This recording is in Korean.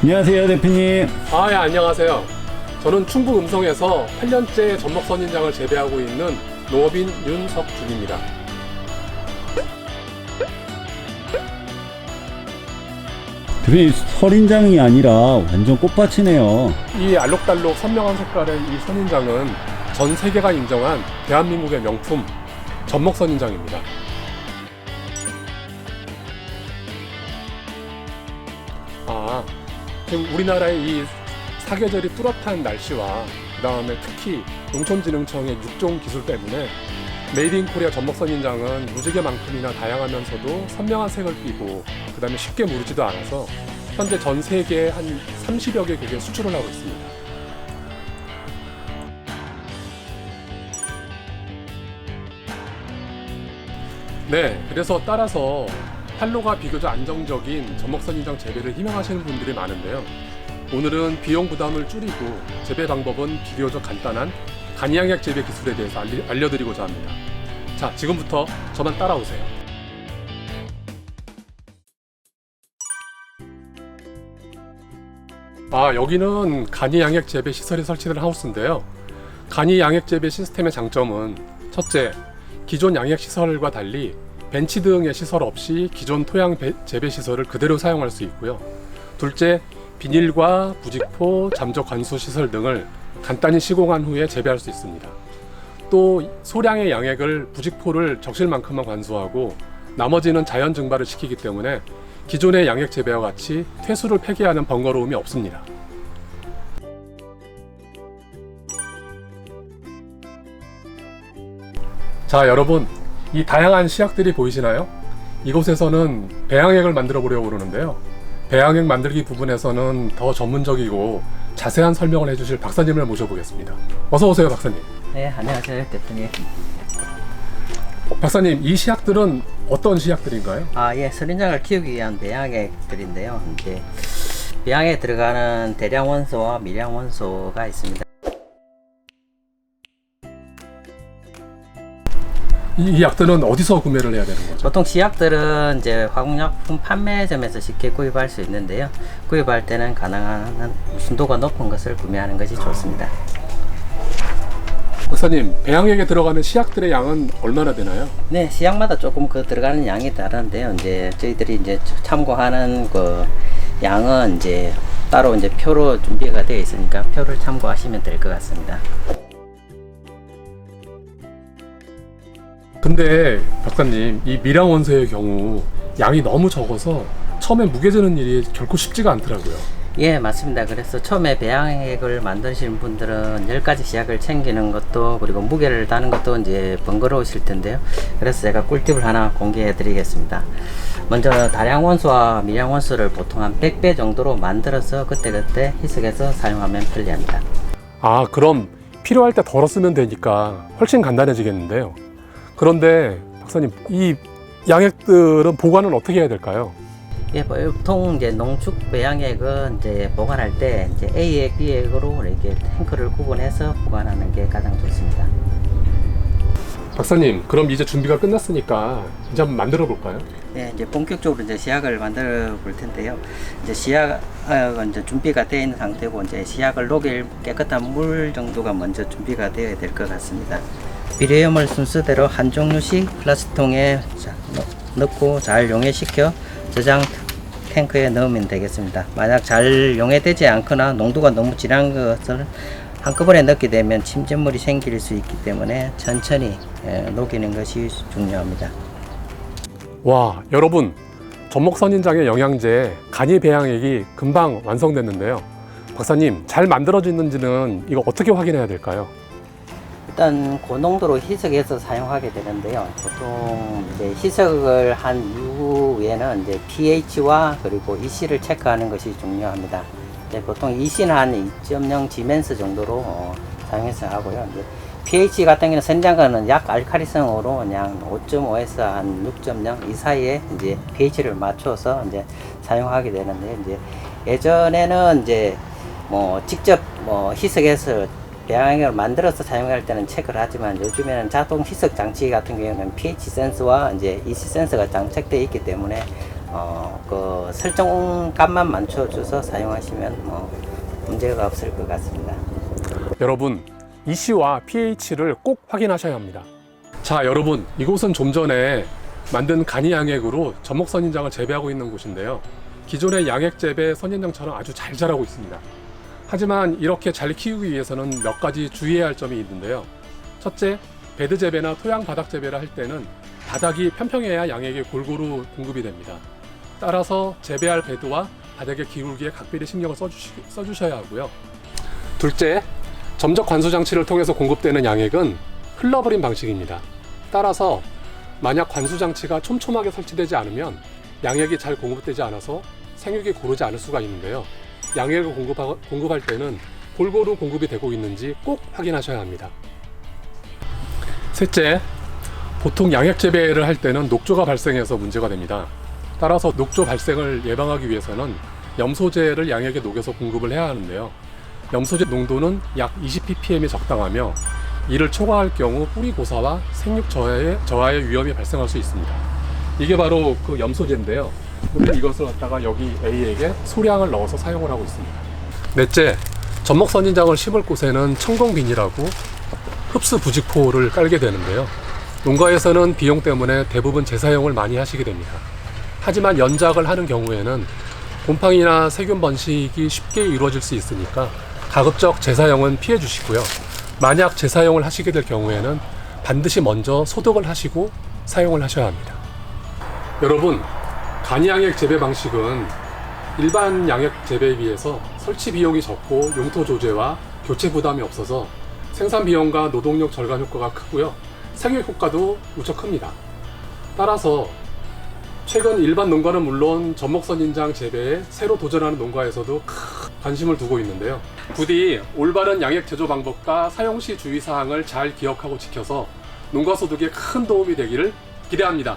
안녕하세요, 대표님. 예, 안녕하세요. 저는 충북 음성에서 8년째 젖먹선인장을 재배하고 있는 농업인 윤석준입니다. 대표님, 설인장이 아니라 완전 꽃밭이네요. 이 알록달록 선명한 색깔의 이 선인장은 전 세계가 인정한 대한민국의 명품 젖먹선인장입니다. 지금 우리나라의 이 사계절이 뚜렷한 날씨와 그 다음에 특히 농촌진흥청의 육종 기술 때문에 메이드 인 코리아 젖먹선인장은 무지개만큼이나 다양하면서도 선명한 색을 띠고 그 다음에 쉽게 무르지도 않아서 현재 전 세계에 한 30여 개국에 수출을 하고 있습니다. 네, 그래서 따라서 판로가 비교적 안정적인 젖먹선인장 재배를 희망하시는 분들이 많은데요. 오늘은 비용 부담을 줄이고 재배 방법은 비교적 간단한 간이양약 재배 기술에 대해서 알려드리고자 합니다. 자, 지금부터 저만 따라오세요. 여기는 간이양약 재배 시설이 설치된 하우스인데요. 간이양약 재배 시스템의 장점은 첫째, 기존 양약 시설과 달리 벤치 등의 시설 없이 기존 토양 재배 시설을 그대로 사용할 수 있고요. 둘째, 비닐과 부직포, 잠적 관수 시설 등을 간단히 시공한 후에 재배할 수 있습니다. 또 소량의 양액을 부직포를 적실만큼만 관수하고 나머지는 자연 증발을 시키기 때문에 기존의 양액 재배와 같이 퇴수를 폐기하는 번거로움이 없습니다. 자, 여러분, 이 다양한 시약들이 보이시나요? 이곳에서는 배양액을 만들어 보려고 그러는데요. 배양액 만들기 부분에서는 더 전문적이고 자세한 설명을 해주실 박사님을 모셔보겠습니다. 어서 오세요, 박사님. 네, 안녕하세요, 대표님. 박사님, 이 시약들은 어떤 시약들인가요? 예, 선인장을 키우기 위한 배양액들인데요. 이제 배양에 들어가는 대량 원소와 미량 원소가 있습니다. 이 약들은 어디서 구매를 해야 되는 거죠? 보통 시약들은 이제 화학약품 판매점에서 쉽게 구입할 수 있는데요. 구입할 때는 가능한 순도가 높은 것을 구매하는 것이 좋습니다. 박사님, 배양액에 들어가는 시약들의 양은 얼마나 되나요? 네, 시약마다 조금 그 들어가는 양이 다른데요. 이제 저희들이 이제 참고하는 그 양은 이제 따로 이제 표로 준비가 되어 있으니까 표를 참고하시면 될 것 같습니다. 근데 박사님, 이 미량 원소의 경우 양이 너무 적어서 처음에 무게 재는 일이 결코 쉽지가 않더라고요. 예, 맞습니다. 그래서 처음에 배양액을 만드시는 분들은 10가지 시약을 챙기는 것도 그리고 무게를 다는 것도 이제 번거로우실 텐데요. 그래서 제가 꿀팁을 하나 공개해 드리겠습니다. 먼저 다량 원소와 미량 원소를 보통 한 100배 정도로 만들어서 그때그때 희석해서 사용하면 편리합니다. 그럼 필요할 때 덜어 쓰면 되니까 훨씬 간단해지겠는데요. 그런데 박사님, 이 양액들은 보관은 어떻게 해야 될까요? 예, 보통 이제 농축 배양액은 이제 보관할 때 이제 A액, B액으로 이렇게 탱크를 구분해서 보관하는 게 가장 좋습니다. 박사님, 그럼 이제 준비가 끝났으니까 이제 한번 만들어 볼까요? 네, 이제 본격적으로 이제 시약을 만들어 볼 텐데요. 이제 시약은 이제 준비가 되어 있는 상태고 이제 시약을 녹일 깨끗한 물 정도가 먼저 준비가 되어야 될 것 같습니다. 비료염을 순서대로 한 종류씩 플라스틱통에 넣고 잘 용해시켜 저장 탱크에 넣으면 되겠습니다. 만약 잘 용해되지 않거나 농도가 너무 진한 것을 한꺼번에 넣게 되면 침전물이 생길 수 있기 때문에 천천히 녹이는 것이 중요합니다. 와, 여러분, 젖먹선인장의 영양제 간이 배양액이 금방 완성됐는데요. 박사님, 잘 만들어지는지는 이거 어떻게 확인해야 될까요? 일단 고농도로 희석해서 사용하게 되는데요. 보통 이제 희석을 한 이후에는 이제 pH와 그리고 EC를 체크하는 것이 중요합니다. 보통 EC는 한 2.0 지멘스 정도로 사용해서 하고요. 이제 pH 같은 경우는 선인장과는 약 알칼리성으로 그냥 5.5에서 한 6.0 이 사이에 이제 pH를 맞춰서 이제 사용하게 되는데, 이제 예전에는 이제 직접 희석해서 배양액을 만들어서 사용할 때는 체크를 하지만 요즘에는 자동 희석 장치 같은 경우에는 pH 센서와 이제 EC 센서가 장착되어 있기 때문에 그 설정값만 맞춰줘서 사용하시면 뭐 문제가 없을 것 같습니다. 여러분, EC와 pH를 꼭 확인하셔야 합니다. 자, 여러분, 이곳은 좀 전에 만든 간이 양액으로 전목 선인장을 재배하고 있는 곳인데요. 기존의 양액 재배 선인장처럼 아주 잘 자라고 있습니다. 하지만 이렇게 잘 키우기 위해서는 몇 가지 주의해야 할 점이 있는데요. 첫째, 베드 재배나 토양 바닥 재배를 할 때는 바닥이 평평해야 양액이 골고루 공급이 됩니다. 따라서 재배할 베드와 바닥의 기울기에 각별히 신경을 써주셔야 하고요. 둘째, 점적 관수 장치를 통해서 공급되는 양액은 흘러버린 방식입니다. 따라서 만약 관수 장치가 촘촘하게 설치되지 않으면 양액이 잘 공급되지 않아서 생육이 고르지 않을 수가 있는데요. 양액을 공급할 때는 골고루 공급이 되고 있는지 꼭 확인하셔야 합니다. 셋째, 보통 양액 재배를 할 때는 녹조가 발생해서 문제가 됩니다. 따라서 녹조 발생을 예방하기 위해서는 염소제를 양액에 녹여서 공급을 해야 하는데요. 염소제 농도는 약 20ppm이 적당하며 이를 초과할 경우 뿌리 고사와 생육 저하의 위험이 발생할 수 있습니다. 이게 바로 그 염소제인데요. 우리는 이것을 갖다가 여기 A액에 소량을 넣어서 사용을 하고 있습니다. 넷째, 전목 선인장을 심을 곳에는 천공 비닐하고 흡수 부직포를 깔게 되는데요. 농가에서는 비용 때문에 대부분 재사용을 많이 하시게 됩니다. 하지만 연작을 하는 경우에는 곰팡이나 세균 번식이 쉽게 이루어질 수 있으니까 가급적 재사용은 피해 주시고요. 만약 재사용을 하시게 될 경우에는 반드시 먼저 소독을 하시고 사용을 하셔야 합니다. 여러분, 간이 양액 재배 방식은 일반 양액 재배에 비해서 설치 비용이 적고 용토 조제와 교체 부담이 없어서 생산 비용과 노동력 절감 효과가 크고요. 생육 효과도 무척 큽니다. 따라서 최근 일반 농가는 물론 전목선인장 재배에 새로 도전하는 농가에서도 큰 관심을 두고 있는데요. 부디 올바른 양액 제조 방법과 사용 시 주의사항을 잘 기억하고 지켜서 농가 소득에 큰 도움이 되기를 기대합니다.